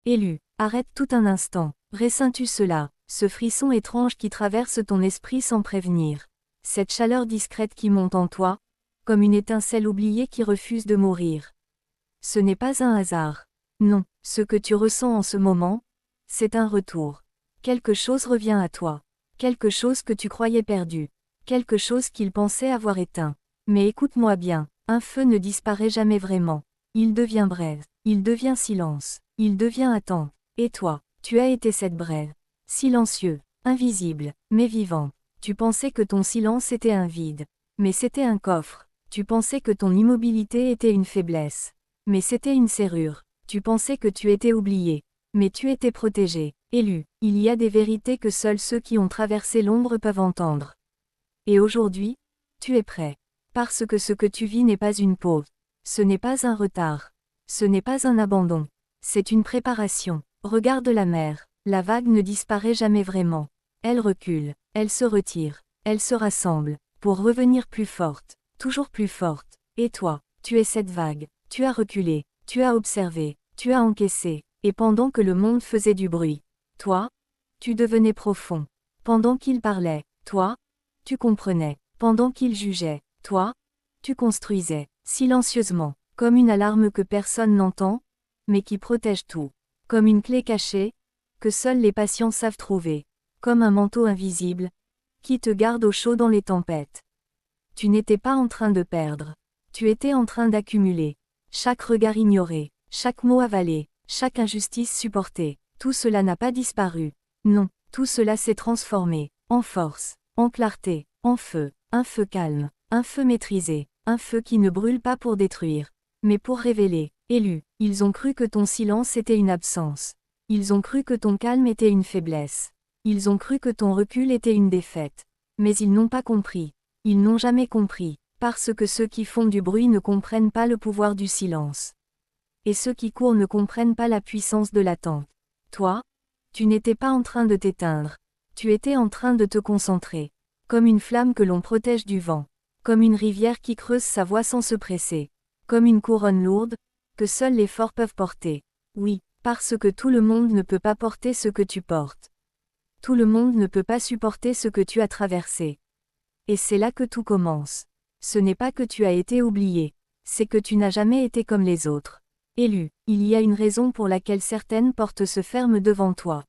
Élu, arrête tout un instant. Ressens-tu cela, ce frisson étrange qui traverse ton esprit sans prévenir? Cette chaleur discrète qui monte en toi, comme une étincelle oubliée qui refuse de mourir. Ce n'est pas un hasard. Non, ce que tu ressens en ce moment, c'est un retour. Quelque chose revient à toi. Quelque chose que tu croyais perdu. Quelque chose qu'il pensait avoir éteint. Mais écoute-moi bien, un feu ne disparaît jamais vraiment. Il devient brève, il devient silence, il devient attente. Et toi, tu as été cette brève. Silencieux, invisible, mais vivant. Tu pensais que ton silence était un vide. Mais c'était un coffre. Tu pensais que ton immobilité était une faiblesse. Mais c'était une serrure. Tu pensais que tu étais oublié. Mais tu étais protégé, élu. Il y a des vérités que seuls ceux qui ont traversé l'ombre peuvent entendre. Et aujourd'hui, tu es prêt. Parce que ce que tu vis n'est pas une pause. Ce n'est pas un retard. Ce n'est pas un abandon. C'est une préparation. Regarde la mer. La vague ne disparaît jamais vraiment. Elle recule, elle se retire, elle se rassemble, pour revenir plus forte, toujours plus forte. Et toi, tu es cette vague. Tu as reculé, tu as observé, tu as encaissé. Et pendant que le monde faisait du bruit, toi, tu devenais profond. Pendant qu'il parlait, toi, tu comprenais. Pendant qu'il jugeait, toi, tu construisais, silencieusement, comme une alarme que personne n'entend, mais qui protège tout. Comme une clé cachée, que seuls les patients savent trouver. Comme un manteau invisible, qui te garde au chaud dans les tempêtes. Tu n'étais pas en train de perdre. Tu étais en train d'accumuler. Chaque regard ignoré, chaque mot avalé, chaque injustice supportée, tout cela n'a pas disparu. Non, tout cela s'est transformé, en force, en clarté, en feu, un feu calme, un feu maîtrisé, un feu qui ne brûle pas pour détruire, mais pour révéler. Élu, ils ont cru que ton silence était une absence. Ils ont cru que ton calme était une faiblesse. Ils ont cru que ton recul était une défaite. Mais ils n'ont pas compris. Ils n'ont jamais compris, parce que ceux qui font du bruit ne comprennent pas le pouvoir du silence. Et ceux qui courent ne comprennent pas la puissance de l'attente. Toi, tu n'étais pas en train de t'éteindre. Tu étais en train de te concentrer. Comme une flamme que l'on protège du vent. Comme une rivière qui creuse sa voie sans se presser. Comme une couronne lourde, que seuls les forts peuvent porter. Oui, parce que tout le monde ne peut pas porter ce que tu portes. Tout le monde ne peut pas supporter ce que tu as traversé. Et c'est là que tout commence. Ce n'est pas que tu as été oublié. C'est que tu n'as jamais été comme les autres. Élu, il y a une raison pour laquelle certaines portes se ferment devant toi.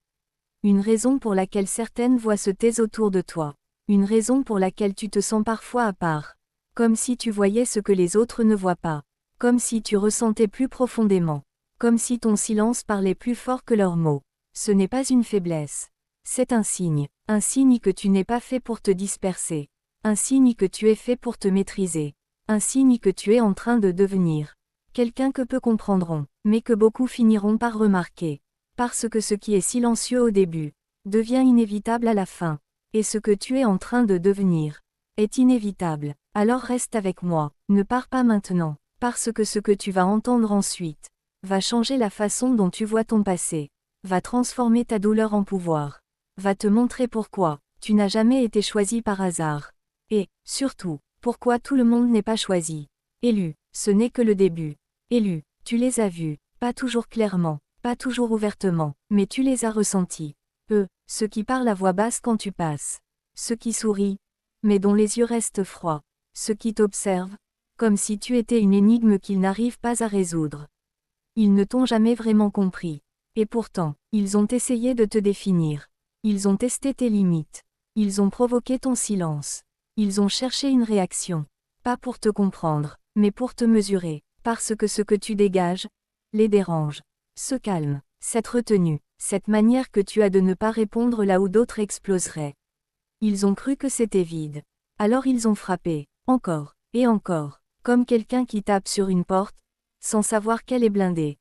Une raison pour laquelle certaines voix se taisent autour de toi. Une raison pour laquelle tu te sens parfois à part. Comme si tu voyais ce que les autres ne voient pas. Comme si tu ressentais plus profondément. Comme si ton silence parlait plus fort que leurs mots. Ce n'est pas une faiblesse. C'est un signe que tu n'es pas fait pour te disperser. Un signe que tu es fait pour te maîtriser. Un signe que tu es en train de devenir. Quelqu'un que peu comprendront, mais que beaucoup finiront par remarquer. Parce que ce qui est silencieux au début, devient inévitable à la fin. Et ce que tu es en train de devenir, est inévitable. Alors reste avec moi, ne pars pas maintenant, parce que ce que tu vas entendre ensuite, va changer la façon dont tu vois ton passé. Va transformer ta douleur en pouvoir. Va te montrer pourquoi tu n'as jamais été choisi par hasard. Et, surtout, pourquoi tout le monde n'est pas choisi. Élu, ce n'est que le début. Élu, tu les as vus, pas toujours clairement, pas toujours ouvertement, mais tu les as ressentis. Eux, ceux qui parlent à voix basse quand tu passes. Ceux qui sourient, mais dont les yeux restent froids. Ceux qui t'observent, comme si tu étais une énigme qu'ils n'arrivent pas à résoudre. Ils ne t'ont jamais vraiment compris. Et pourtant, ils ont essayé de te définir. Ils ont testé tes limites. Ils ont provoqué ton silence. Ils ont cherché une réaction. Pas pour te comprendre, mais pour te mesurer. Parce que ce que tu dégages, les dérange. Ce calme, cette retenue, cette manière que tu as de ne pas répondre là où d'autres exploseraient. Ils ont cru que c'était vide. Alors ils ont frappé, encore, et encore, comme quelqu'un qui tape sur une porte, sans savoir qu'elle est blindée.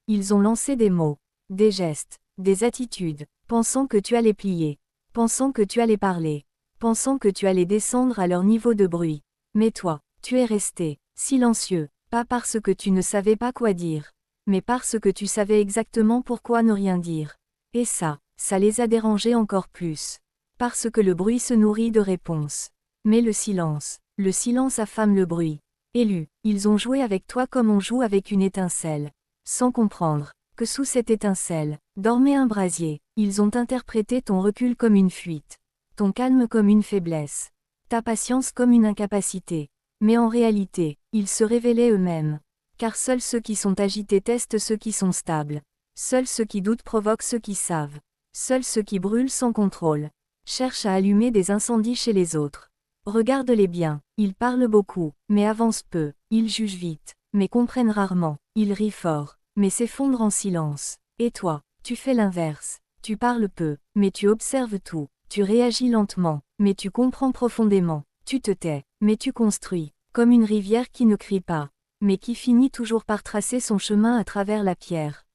Ils ont lancé des mots, des gestes, des attitudes, pensant que tu allais plier, pensant que tu allais parler, pensant que tu allais descendre à leur niveau de bruit. Mais toi, tu es resté, silencieux, pas parce que tu ne savais pas quoi dire, mais parce que tu savais exactement pourquoi ne rien dire. Et ça les a dérangés encore plus. Parce que le bruit se nourrit de réponses. Mais le silence affame le bruit. Élu, ils ont joué avec toi comme on joue avec une étincelle. Sans comprendre que sous cette étincelle, dormait un brasier. Ils ont interprété ton recul comme une fuite, ton calme comme une faiblesse, ta patience comme une incapacité. Mais en réalité, ils se révélaient eux-mêmes. Car seuls ceux qui sont agités testent ceux qui sont stables. Seuls ceux qui doutent provoquent ceux qui savent. Seuls ceux qui brûlent sans contrôle cherchent à allumer des incendies chez les autres. Regarde-les bien, ils parlent beaucoup, mais avancent peu. Ils jugent vite, mais comprennent rarement. Ils rient fort, mais s'effondrent en silence. Et toi, tu fais l'inverse. Tu parles peu, mais tu observes tout. Tu réagis lentement, mais tu comprends profondément. Tu te tais, mais tu construis, comme une rivière qui ne crie pas, mais qui finit toujours par tracer son chemin à travers la pierre.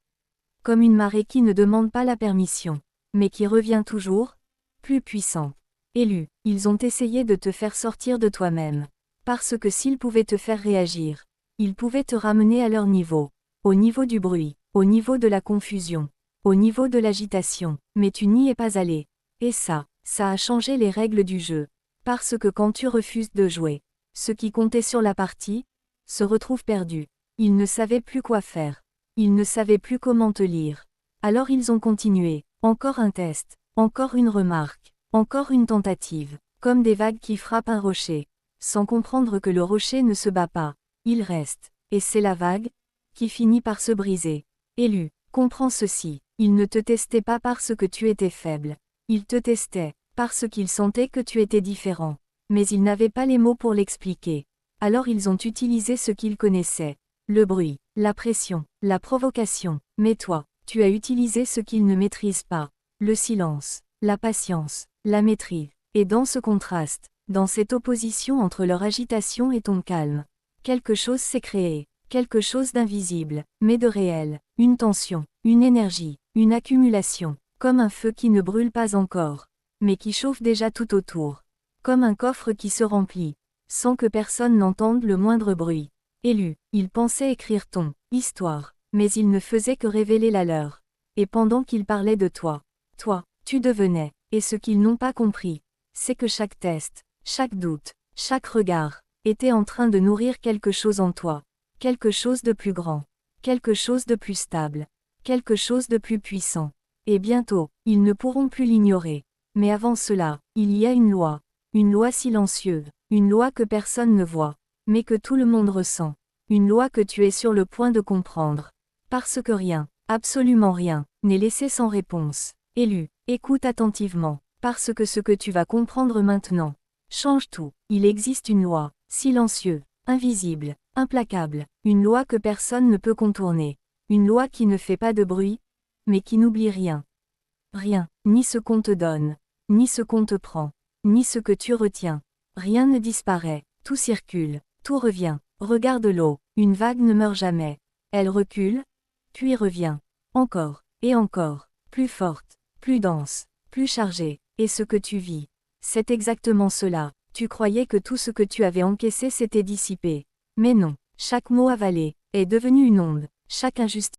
Comme une marée qui ne demande pas la permission, mais qui revient toujours, plus puissante. Élus, ils ont essayé de te faire sortir de toi-même. Parce que s'ils pouvaient te faire réagir, ils pouvaient te ramener à leur niveau. Au niveau du bruit, au niveau de la confusion, au niveau de l'agitation, mais tu n'y es pas allé. Et ça a changé les règles du jeu. Parce que quand tu refuses de jouer, ceux qui comptaient sur la partie se retrouvent perdus. Ils ne savaient plus quoi faire. Ils ne savaient plus comment te lire. Alors ils ont continué. Encore un test, encore une remarque, encore une tentative, comme des vagues qui frappent un rocher, sans comprendre que le rocher ne se bat pas. Il reste, et c'est la vague qui finit par se briser. Élu, comprends ceci. Ils ne te testaient pas parce que tu étais faible. Ils te testaient parce qu'ils sentaient que tu étais différent. Mais ils n'avaient pas les mots pour l'expliquer. Alors ils ont utilisé ce qu'ils connaissaient. Le bruit, la pression, la provocation. Mais toi, tu as utilisé ce qu'ils ne maîtrisent pas. Le silence, la patience, la maîtrise. Et dans ce contraste, dans cette opposition entre leur agitation et ton calme, quelque chose s'est créé. Quelque chose d'invisible, mais de réel. Une tension, une énergie, une accumulation. Comme un feu qui ne brûle pas encore, mais qui chauffe déjà tout autour. Comme un coffre qui se remplit, sans que personne n'entende le moindre bruit. Élu, ils pensaient écrire ton histoire, mais ils ne faisaient que révéler la leur. Et pendant qu'ils parlaient de toi, tu devenais. Et ce qu'ils n'ont pas compris, c'est que chaque test, chaque doute, chaque regard, était en train de nourrir quelque chose en toi. Quelque chose de plus grand, quelque chose de plus stable, quelque chose de plus puissant. Et bientôt, ils ne pourront plus l'ignorer. Mais avant cela, il y a une loi silencieuse, une loi que personne ne voit, mais que tout le monde ressent, une loi que tu es sur le point de comprendre. Parce que rien, absolument rien, n'est laissé sans réponse. Élu, écoute attentivement, parce que ce que tu vas comprendre maintenant change tout. Il existe une loi, silencieuse, invisible, implacable, une loi que personne ne peut contourner, une loi qui ne fait pas de bruit, mais qui n'oublie rien. Rien, ni ce qu'on te donne, ni ce qu'on te prend, ni ce que tu retiens. Rien ne disparaît, tout circule, tout revient. Regarde l'eau, une vague ne meurt jamais. Elle recule, puis revient. Encore, et encore, plus forte, plus dense, plus chargée. Et ce que tu vis, c'est exactement cela. Tu croyais que tout ce que tu avais encaissé s'était dissipé. Mais non, chaque mot avalé est devenu une onde, chaque injustice